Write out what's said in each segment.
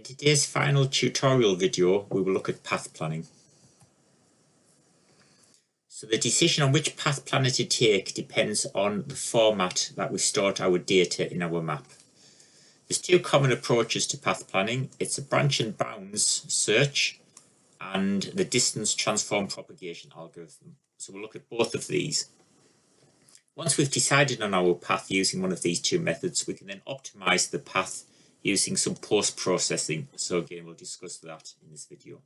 today's final tutorial video, we will look at path planning. So the decision on which path planner to take depends on the format that we store our data in our map. There's two common approaches to path planning. It's a branch and bounds search and the distance transform propagation algorithm. So we'll look at both of these. Once we've decided on our path using one of these two methods, we can then optimize the path using some post-processing. So again, we'll discuss that in this video.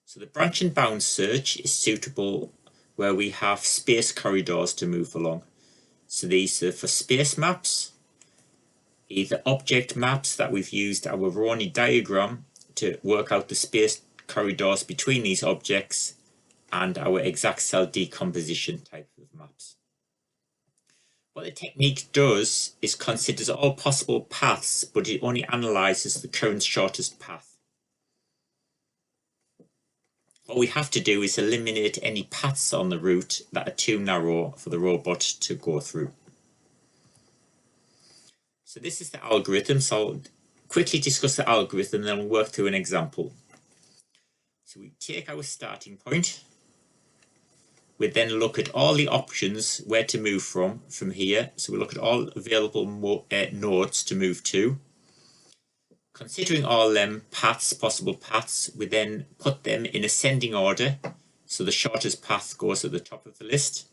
So the branch and bound search is suitable where we have space corridors to move along. So these are for space maps, either object maps that we've used our Voronoi diagram to work out the space corridors between these objects, and our exact cell decomposition type of maps. What the technique does is considers all possible paths, but it only analyzes the current shortest path. What we have to do is eliminate any paths on the route that are too narrow for the robot to go through. So this is the algorithm. So I'll quickly discuss the algorithm and then we'll work through an example. So we take our starting point. We then look at all the options where to move from here. So we look at all available nodes to move to. Considering all them paths, possible paths, we then put them in ascending order. So the shortest path goes at the top of the list.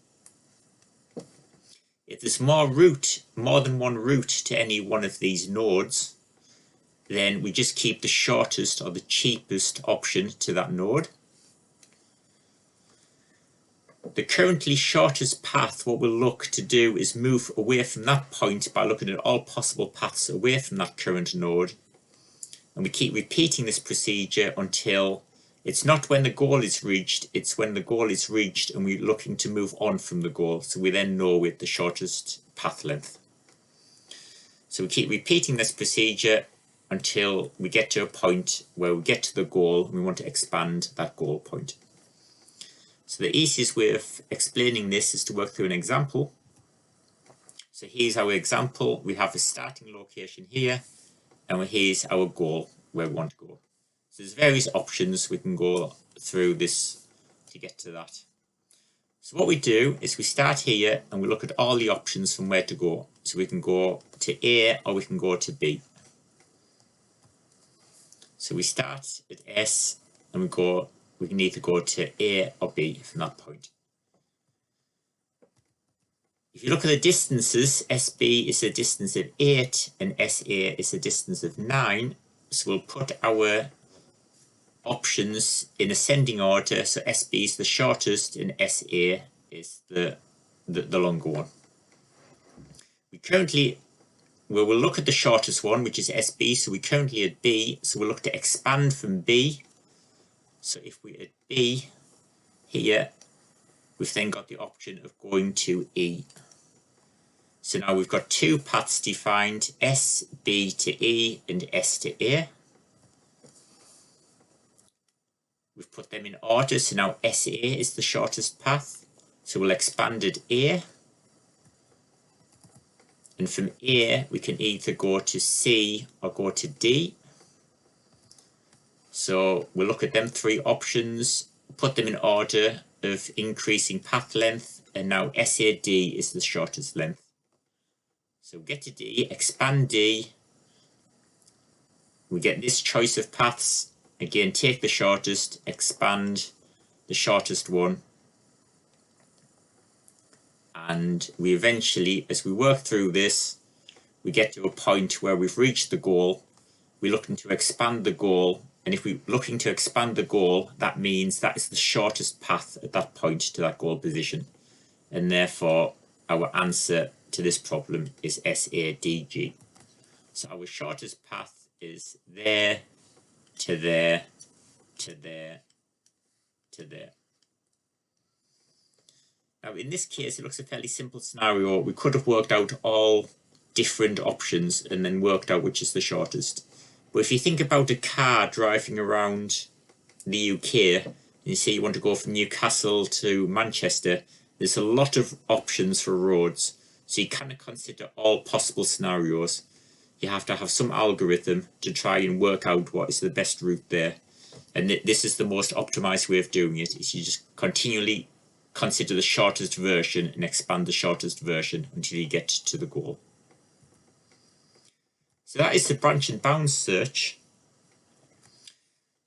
If there's more than one route to any one of these nodes, then we just keep the shortest or the cheapest option to that node. The currently shortest path, what we'll look to do is move away from that point by looking at all possible paths away from that current node. And we keep repeating this procedure until it's not when the goal is reached, it's when the goal is reached and we're looking to move on from the goal. So we then know with the shortest path length. So we keep repeating this procedure until we get to a point where we get to the goal and we want to expand that goal point. So the easiest way of explaining this is to work through an example. So here's our example. We have a starting location here, and here's our goal where we want to go. So there's various options we can go through this to get to that. So what we do is we start here and we look at all the options from where to go. So we can go to A or we can go to B. So we start at S and we can either go to A or B from that point. If you look at the distances, SB is a distance of 8 and SA is a distance of 9. So we'll put our options in ascending order. So SB is the shortest and SA is the longer one. We'll look at the shortest one, which is SB. So we're currently at B. So we'll look to expand from B. So if we're at B here, we've then got the option of going to E. So now we've got two paths defined, S, B to E and S to A. We've put them in order, so now SA is the shortest path. So we'll expand at A. And from A, we can either go to C or go to D. So we'll look at them three options, put them in order of increasing path length, and now SAD is the shortest length. So we get to D, expand D, we get this choice of paths, again take the shortest, expand the shortest one, and we eventually, as we work through this, we get to a point where we've reached the goal. We're looking to expand the goal. And if we're looking to expand the goal, that means that is the shortest path at that point to that goal position. And therefore, our answer to this problem is SADG. So our shortest path is there, to there, to there, to there. Now, in this case, it looks a fairly simple scenario. We could have worked out all different options and then worked out which is the shortest. But if you think about a car driving around the UK, and you say you want to go from Newcastle to Manchester, there's a lot of options for roads. So you kind of consider all possible scenarios. you have to have some algorithm to try and work out what is the best route there. And this is the most optimized way of doing it, is you just continually consider the shortest version and expand the shortest version until you get to the goal. So that is the branch and bound search.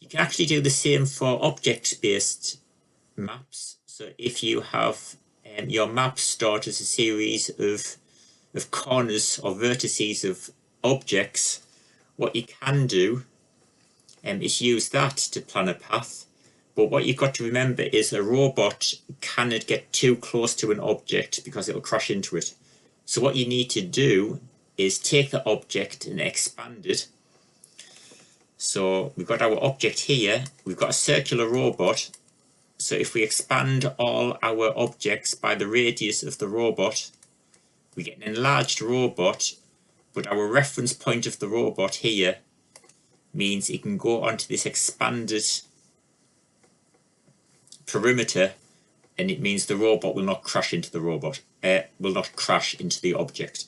You can actually do the same for object-based maps. So if you have your map stored as a series of corners or vertices of objects, what you can do is use that to plan a path. But what you've got to remember is a robot cannot get too close to an object because it'll crash into it. So what you need to do is take the object and expand it. So we've got our object here, we've got a circular robot. So if we expand all our objects by the radius of the robot, we get an enlarged robot, but our reference point of the robot here means it can go onto this expanded perimeter, and it means the robot will not crash into the robot, will not crash into the object.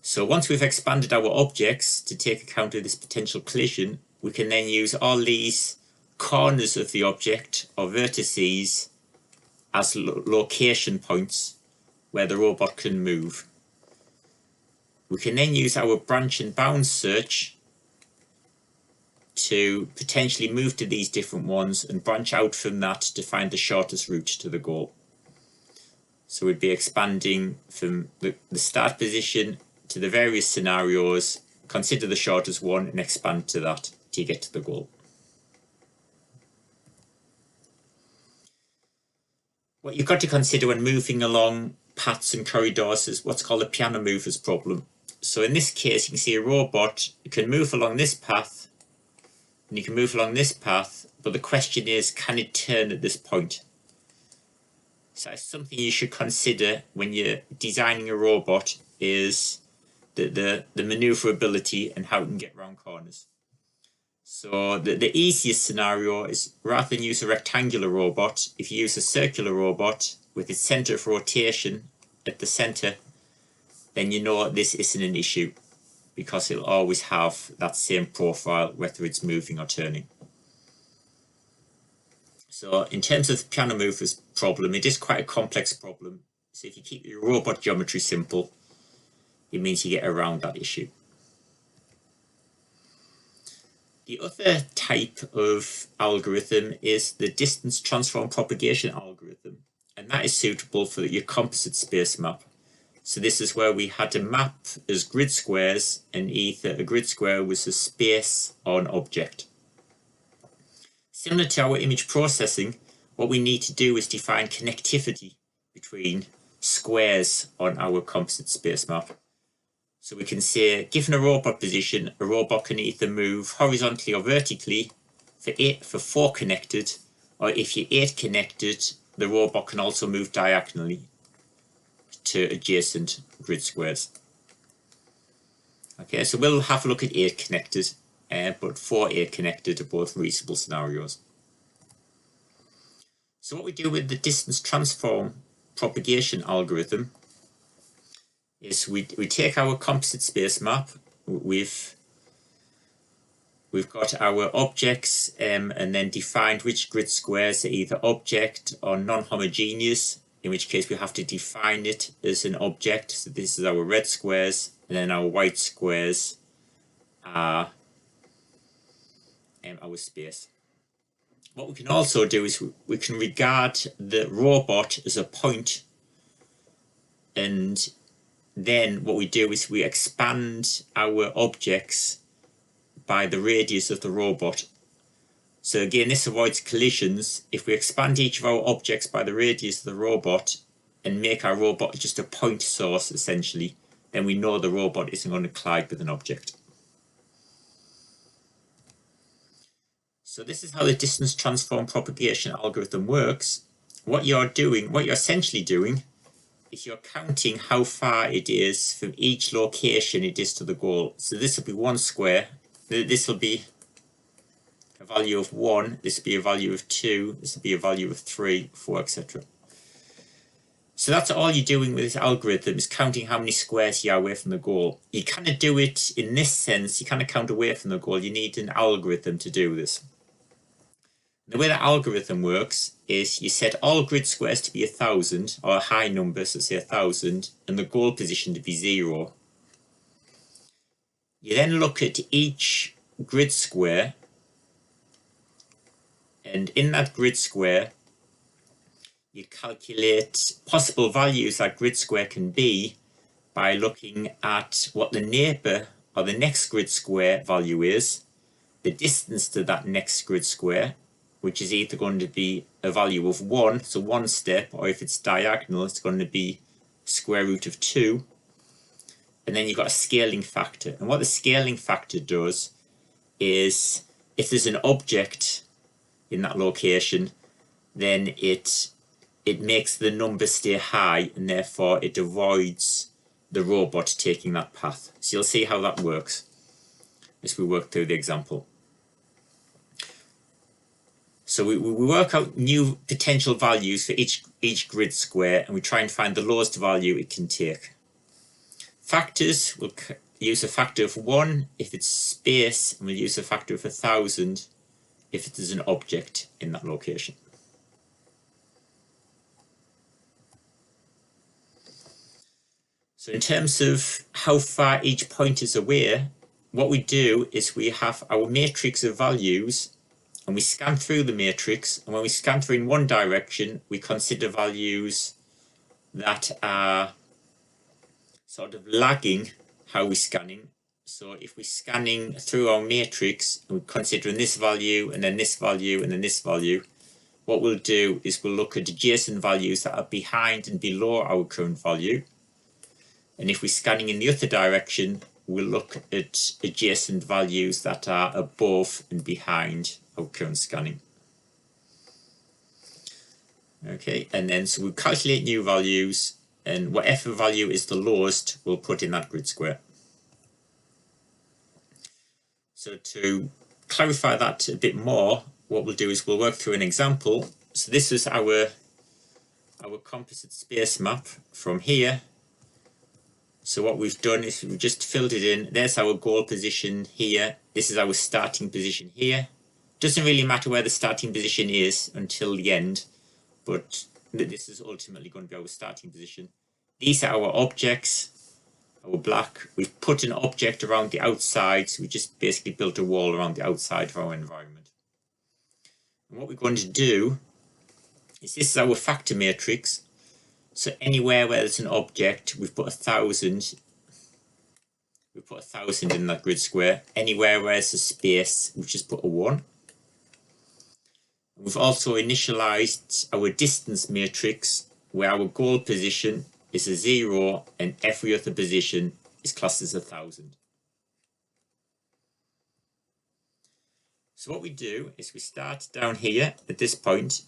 So once we've expanded our objects to take account of this potential collision, we can then use all these corners of the object or vertices as location points where the robot can move. We can then use our branch and bound search to potentially move to these different ones and branch out from that to find the shortest route to the goal. So we'd be expanding from the start position to the various scenarios, consider the shortest one and expand to that to get to the goal. What you've got to consider when moving along paths and corridors is what's called a piano movers problem. So in this case, you can see a robot can move along this path and you can move along this path, but the question is, can it turn at this point? So it's something you should consider when you're designing a robot, is the maneuverability and how it can get around corners. So the easiest scenario is, rather than use a rectangular robot, if you use a circular robot with its center of rotation at the center, then you know this isn't an issue because it'll always have that same profile whether it's moving or turning. So in terms of the piano movers problem, it is quite a complex problem. So if you keep your robot geometry simple, it means you get around that issue. The other type of algorithm is the distance transform propagation algorithm, and that is suitable for your composite space map. So this is where we had a map as grid squares, and either a grid square was a space or an object. Similar to our image processing, what we need to do is define connectivity between squares on our composite space map. So we can say, given a robot position, a robot can either move horizontally or vertically for 4 connected, or if you're 8 connected, the robot can also move diagonally to adjacent grid squares. Okay, so we'll have a look at 8 connected, but 4 8 connected are both reasonable scenarios. So what we do with the distance transform propagation algorithm is we take our composite space map, we've got our objects and then defined which grid squares are either object or non-homogeneous, in which case we have to define it as an object. So this is our red squares, and then our white squares are our space. What we can also do is we can regard the robot as a point, and then what we do is we expand our objects by the radius of the robot. So again, this avoids collisions. If we expand each of our objects by the radius of the robot and make our robot just a point source essentially, then we know the robot isn't going to collide with an object. So this is how the distance transform propagation algorithm works. What you're essentially doing is you're counting how far it is from each location it is to the goal. So this will be 1 square, this will be a value of 1, this will be a value of 2, this will be a value of 3, 4, etc. So that's all you're doing with this algorithm, is counting how many squares you are away from the goal. You kind of do it in this sense, you kind of count away from the goal. You need an algorithm to do this. The way that algorithm works is you set all grid squares to be 1,000, or a high number, so say 1,000, and the goal position to be 0. You then look at each grid square, and in that grid square you calculate possible values that grid square can be by looking at what the neighbour or the next grid square value is, the distance to that next grid square, which is either going to be a value of 1, so 1 step, or if it's diagonal, it's going to be square root of 2. And then you've got a scaling factor. And what the scaling factor does is, if there's an object in that location, then it makes the number stay high, and therefore it avoids the robot taking that path. So you'll see how that works as we work through the example. So we work out new potential values for each grid square, and we try and find the lowest value it can take. Factors, we'll use a factor of 1 if it's space, and we'll use a factor of 1,000 if there's an object in that location. So in terms of how far each point is away, what we do is we have our matrix of values, and we scan through the matrix, and when we scan through in one direction, we consider values that are sort of lagging how we're scanning. So if we're scanning through our matrix and we're considering this value and then this value and then this value, what we'll do is we'll look at adjacent values that are behind and below our current value. And if we're scanning in the other direction, we'll look at adjacent values that are above and behind our current scanning. Okay, and then so we'll calculate new values, and whatever value is the lowest, we'll put in that grid square. So to clarify that a bit more, what we'll do is we'll work through an example. So this is our composite space map from here. So what we've done is we've just filled it in. There's our goal position here. This is our starting position here. Doesn't really matter where the starting position is until the end, but this is ultimately going to be our starting position. These are our objects, our black. We've put an object around the outside, so we just basically built a wall around the outside of our environment. And what we're going to do is, this is our factor matrix. So anywhere where there's an object, we've put 1,000. We put 1,000 in that grid square. Anywhere where there's a space, we've just put a 1. We've also initialized our distance matrix, where our goal position is a 0 and every other position is classed as 1,000. So what we do is we start down here at this point,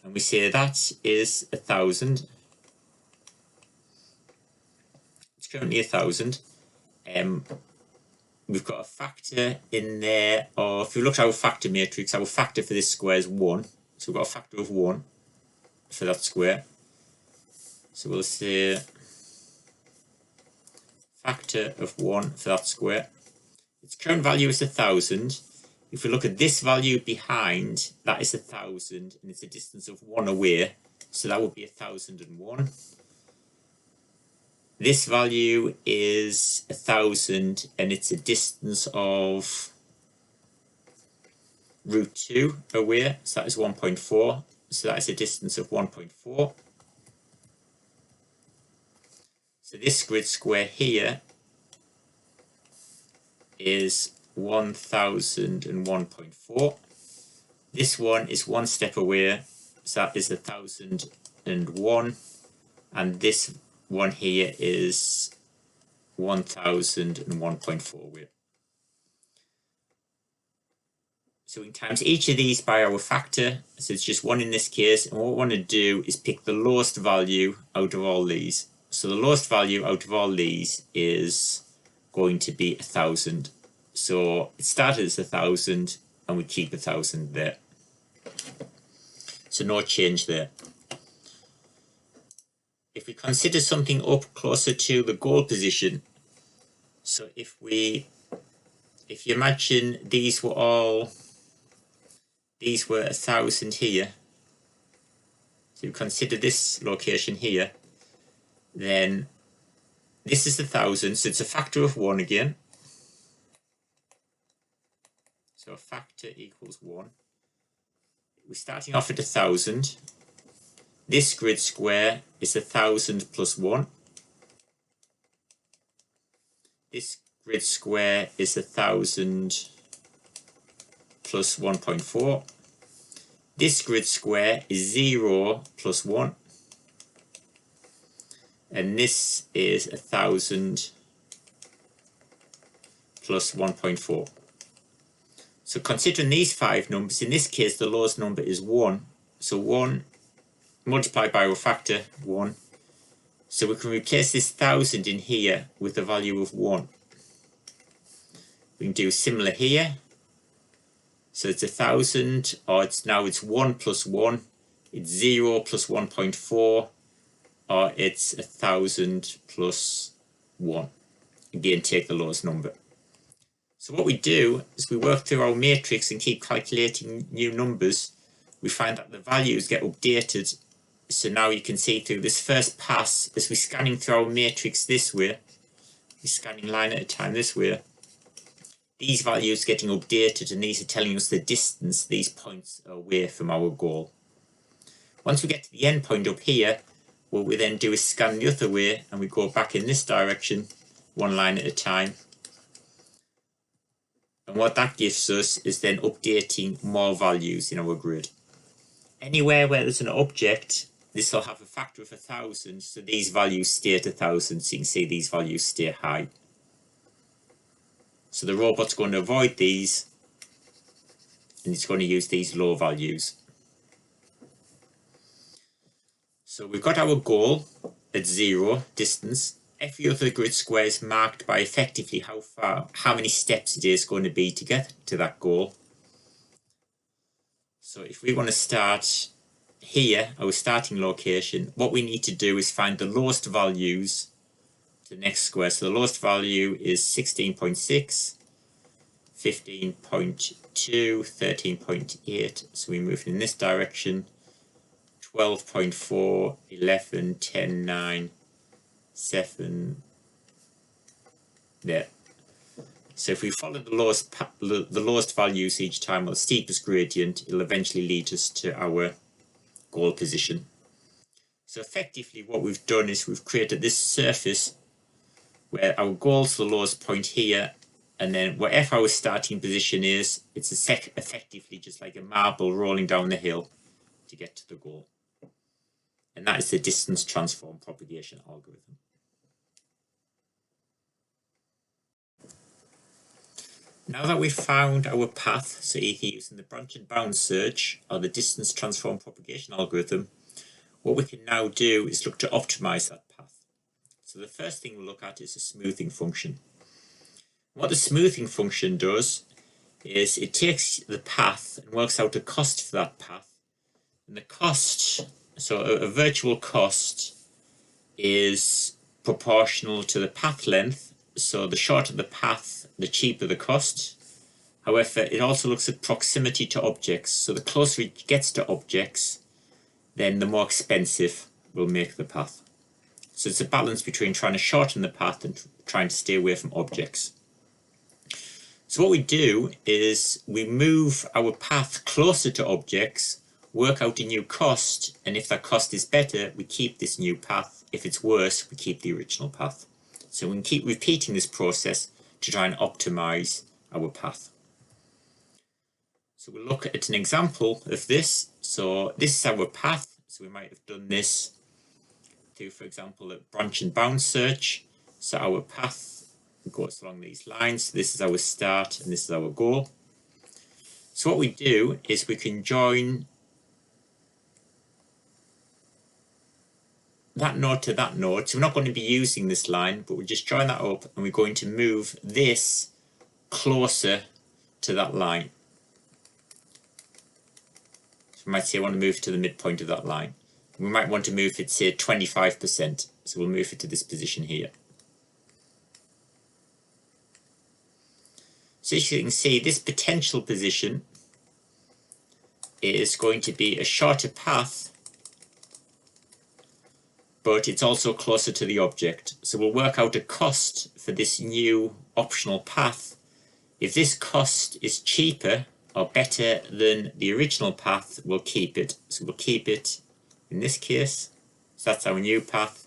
and we say that is 1,000. It's currently 1,000. We've got a factor in there, or if you look at our factor matrix, our factor for this square is 1. So we've got a factor of 1 for that square. So we'll say factor of 1 for that square. Its current value is 1,000. If we look at this value behind, that is 1,000, and it's a distance of 1 away. So that would be 1,001. This value is 1,000, and it's a distance of root 2 away, so that is 1.4. So that is a distance of 1.4. So this grid square here is 1,001.4. This one is 1 step away, so that is 1,001, and this one here is 1,001.4 away. So we can times each of these by our factor, so it's just 1 in this case, and what we want to do is pick the lowest value out of all these. So the lowest value out of all these is going to be 1,000. So it started as 1,000, and we keep 1,000 there. So no change there. if we consider something up closer to the goal position, so if you imagine these were 1,000 here, so you consider this location here, then this is 1,000, so it's a factor of 1 again. So a factor equals 1. We're starting off at 1,000. This grid square is 1,000 plus 1. This grid square is 1,000 plus 1.4. This grid square is 0 plus 1. And this is 1,000 plus 1.4. So considering these 5 numbers, in this case the lowest number is 1. So 1 multiplied by our factor 1. So we can replace this 1,000 in here with the value of 1. We can do similar here. So it's 1,000, or it's 1 plus 1. It's 0 plus 1.4, or it's 1,000 plus 1. Again, take the lowest number. So what we do is we work through our matrix and keep calculating new numbers. We find that the values get updated. So now you can see through this first pass, as we're scanning through our matrix this way, we're scanning line at a time this way, these values getting updated, and these are telling us the distance these points are away from our goal. Once we get to the end point up here, what we then do is scan the other way, and we go back in this direction, one line at a time. And what that gives us is then updating more values in our grid. Anywhere where there's an object, this will have a factor of 1,000, so these values stay at 1,000, so you can see these values stay high. So the robot's going to avoid these, and it's going to use these low values. So we've got our goal at 0 distance. Every other grid square is marked by effectively how many steps it is going to be to get to that goal. So if we want to start here, our starting location, what we need to do is find the lowest values to the next square. So the lowest value is 16.6, 15.2, 13.8. So we move in this direction, 12.4, 11, 10, 9, 7, there. So if we follow the lowest values each time, or the steepest gradient, it'll eventually lead us to our goal position. So effectively what we've done is we've created this surface where our goal's the lowest point here, and then wherever our starting position is, it's effectively just like a marble rolling down the hill to get to the goal. And that is the distance transform propagation algorithm. Now that we've found our path, so either using the branch and bound search or the distance transform propagation algorithm, what we can now do is look to optimize that path. So the first thing we'll look at is a smoothing function. What the smoothing function does is it takes the path and works out a cost for that path. And the cost, so a virtual cost, is proportional to the path length. So the shorter the path, the cheaper the cost. However, it also looks at proximity to objects. So the closer it gets to objects, then the more expensive will make the path. So it's a balance between trying to shorten the path and trying to stay away from objects. So what we do is we move our path closer to objects, work out a new cost, and if that cost is better, we keep this new path. If it's worse, we keep the original path. So we can keep repeating this process to try and optimize our path. So we'll look at an example of this. So this is our path. So we might have done this through, for example, a branch and bound search. So our path goes along these lines. This is our start and this is our goal. So what we do is we can join that node to that node. So we're not going to be using this line, but we'll just join that up and we're going to move this closer to that line. So we might say I want to move to the midpoint of that line. We might want to move it, say, 25%. So we'll move it to this position here. So as you can see, this potential position is going to be a shorter path, but it's also closer to the object. So we'll work out a cost for this new optional path. If this cost is cheaper or better than the original path, we'll keep it. So we'll keep it in this case. So that's our new path.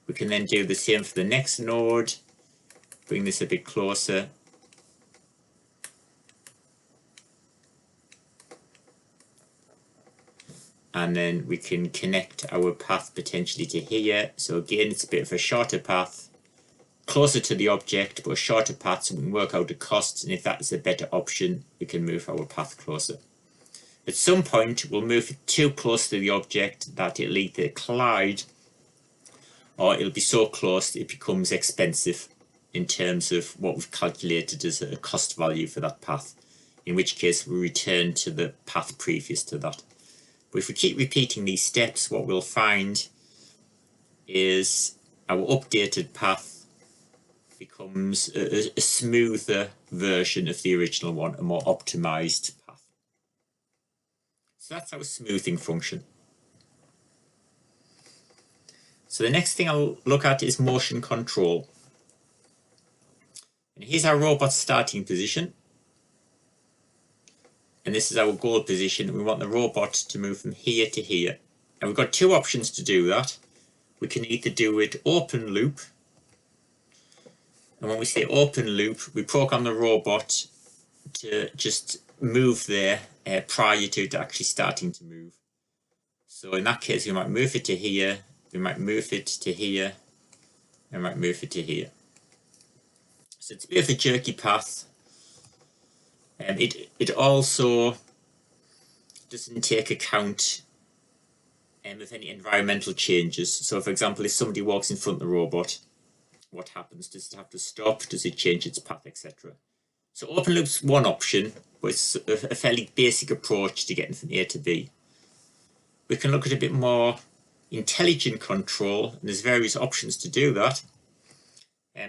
We can then do the same for the next node, bring this a bit closer. And then we can connect our path potentially to here. So again, it's a bit of a shorter path, closer to the object, but a shorter path, so we can work out the costs, and if that's a better option, we can move our path closer. At some point, we'll move it too close to the object that it'll either collide, or it'll be so close it becomes expensive in terms of what we've calculated as a cost value for that path, in which case we return to the path previous to that. But if we keep repeating these steps, what we'll find is our updated path becomes a smoother version of the original one, a more optimized path. So that's our smoothing function. So the next thing I'll look at is motion control. And here's our robot starting position. And this is our goal position. We want the robot to move from here to here. And we've got two options to do that. We can either do it open loop. And when we say open loop, we program the robot to just move there prior to it actually starting to move. So in that case, we might move it to here, we might move it to here, and we might move it to here. So it's a bit of a jerky path. It also doesn't take account of any environmental changes. So for example, if somebody walks in front of the robot, what happens? Does it have to stop? Does it change its path, etc.? So open loop's one option, but it's a fairly basic approach to getting from A to B. We can look at a bit more intelligent control, and there's various options to do that.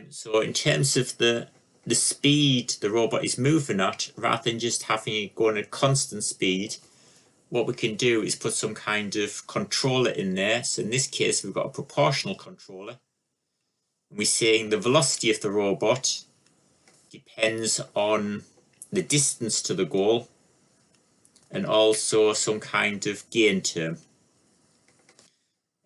So in terms of the speed the robot is moving at, rather than just having it going at constant speed, what we can do is put some kind of controller in there. So in this case, we've got a proportional controller. We're saying the velocity of the robot depends on the distance to the goal and also some kind of gain term.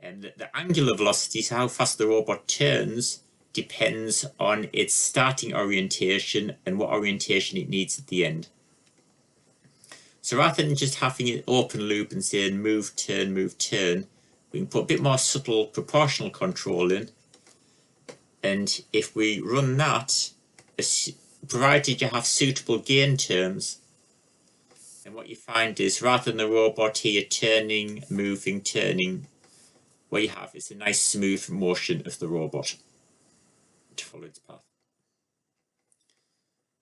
And the angular velocity, so how fast the robot turns, depends on its starting orientation and what orientation it needs at the end. So rather than just having it open loop and saying move, turn, we can put a bit more subtle proportional control in. And if we run that, provided you have suitable gain terms, then what you find is rather than the robot here turning, moving, turning, what you have is a nice smooth motion of the robot to follow its path.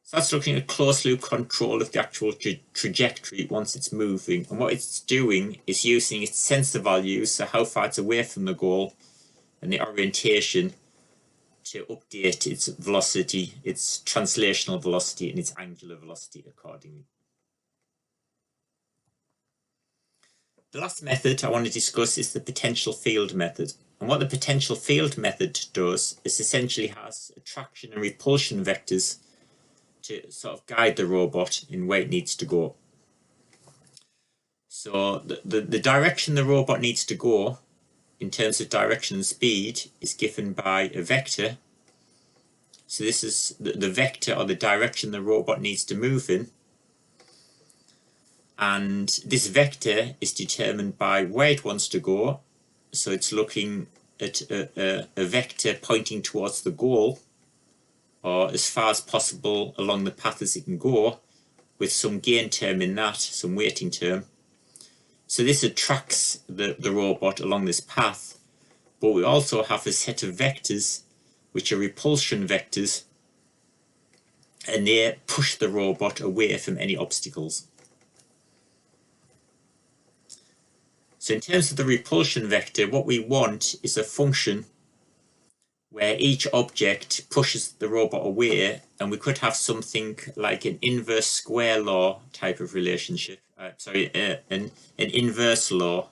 So that's looking at closed loop control of the actual trajectory once it's moving. And what it's doing is using its sensor values, so how far it's away from the goal, and the orientation to update its velocity, its translational velocity, and its angular velocity accordingly. The last method I want to discuss is the potential field method. And what the potential field method does is essentially has attraction and repulsion vectors to sort of guide the robot in where it needs to go. So the direction the robot needs to go in terms of direction and speed is given by a vector. So this is the vector or the direction the robot needs to move in. And this vector is determined by where it wants to go. So it's looking at a vector pointing towards the goal, or as far as possible along the path as it can go, with some gain term in that, some weighting term. So this attracts the robot along this path, but we also have a set of vectors which are repulsion vectors, and they push the robot away from any obstacles. So in terms of the repulsion vector, what we want is a function where each object pushes the robot away, and we could have something like an inverse square law type of relationship. An inverse law.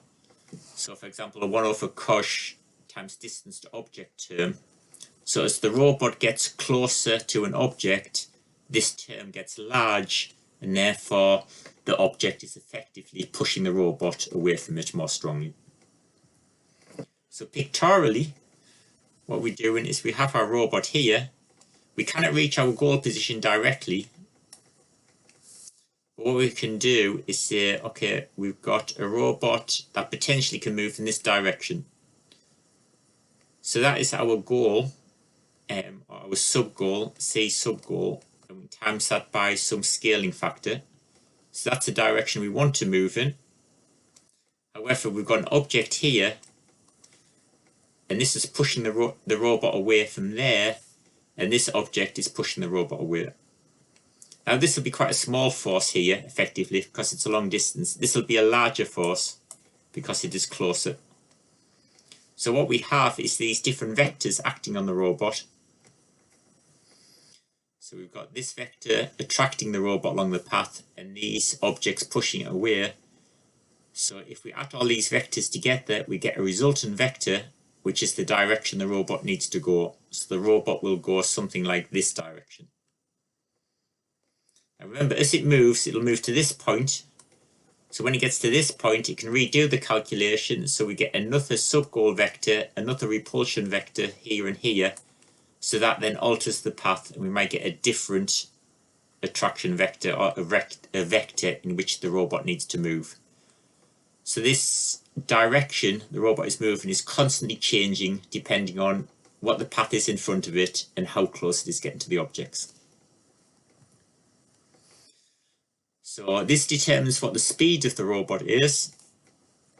So for example, a 1 over cosh times distance to object term. So as the robot gets closer to an object, this term gets large, and therefore the object is effectively pushing the robot away from it more strongly. So pictorially, what we're doing is we have our robot here. We cannot reach our goal position directly. But what we can do is say, okay, we've got a robot that potentially can move in this direction. So that is our goal, our sub-goal, C sub-goal, and we times that by some scaling factor. So that's the direction we want to move in. However, we've got an object here, and this is pushing the robot away from there, and this object is pushing the robot away. Now this will be quite a small force here, effectively, because it's a long distance. This will be a larger force because it is closer. So what we have is these different vectors acting on the robot. So we've got this vector attracting the robot along the path, and these objects pushing it away. So if we add all these vectors together, we get a resultant vector, which is the direction the robot needs to go. So the robot will go something like this direction. Now remember, as it moves, it'll move to this point. So when it gets to this point, it can redo the calculation. So we get another sub-goal vector, another repulsion vector here and here. So that then alters the path, and we might get a different attraction vector, or a vector in which the robot needs to move. So this direction the robot is moving is constantly changing depending on what the path is in front of it and how close it is getting to the objects. So this determines what the speed of the robot is,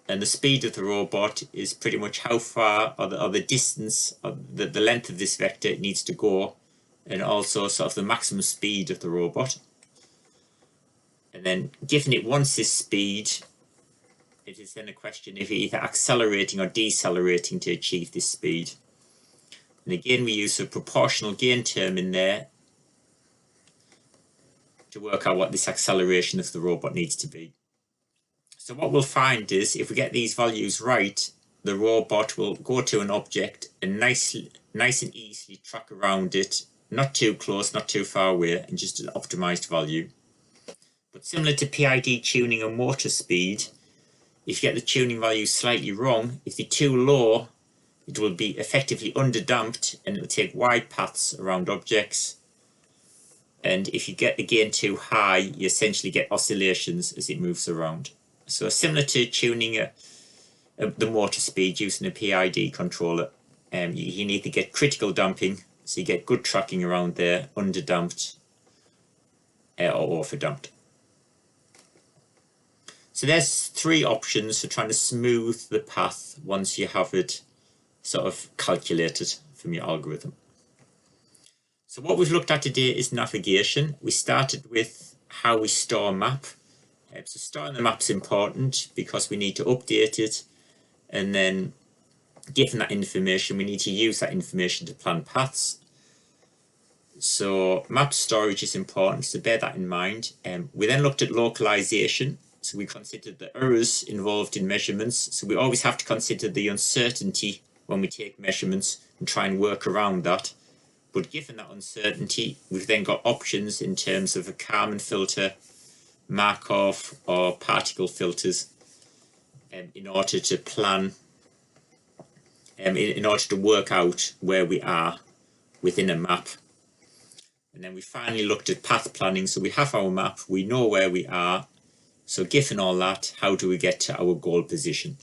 and the speed of the robot is pretty much how far or the distance, or the length of this vector it needs to go, and also sort of the maximum speed of the robot. And then given it wants this speed, it is then a question of either accelerating or decelerating to achieve this speed. And again, we use a proportional gain term in there to work out what this acceleration of the robot needs to be. So what we'll find is, if we get these values right, the robot will go to an object and nice and easily track around it, not too close, not too far away, and just an optimized value. But similar to PID tuning and motor speed, if you get the tuning value slightly wrong, if they're too low, it will be effectively underdamped and it will take wide paths around objects. And if you get the gain too high, you essentially get oscillations as it moves around. So similar to tuning the motor speed using a PID controller, you need to get critical damping, so you get good tracking around there, underdamped or overdamped. So there's three options for trying to smooth the path once you have it sort of calculated from your algorithm. So what we've looked at today is navigation. We started with how we store a map. So storing the map is important because we need to update it, and then given that information, we need to use that information to plan paths. So map storage is important, so bear that in mind. We then looked at localization. So we considered the errors involved in measurements. So we always have to consider the uncertainty when we take measurements and try and work around that. But given that uncertainty, we've then got options in terms of a Kalman filter, Markov, or particle filters in order to plan, in order to work out where we are within a map. And then we finally looked at path planning. So we have our map, we know where we are. So given all that, how do we get to our goal position?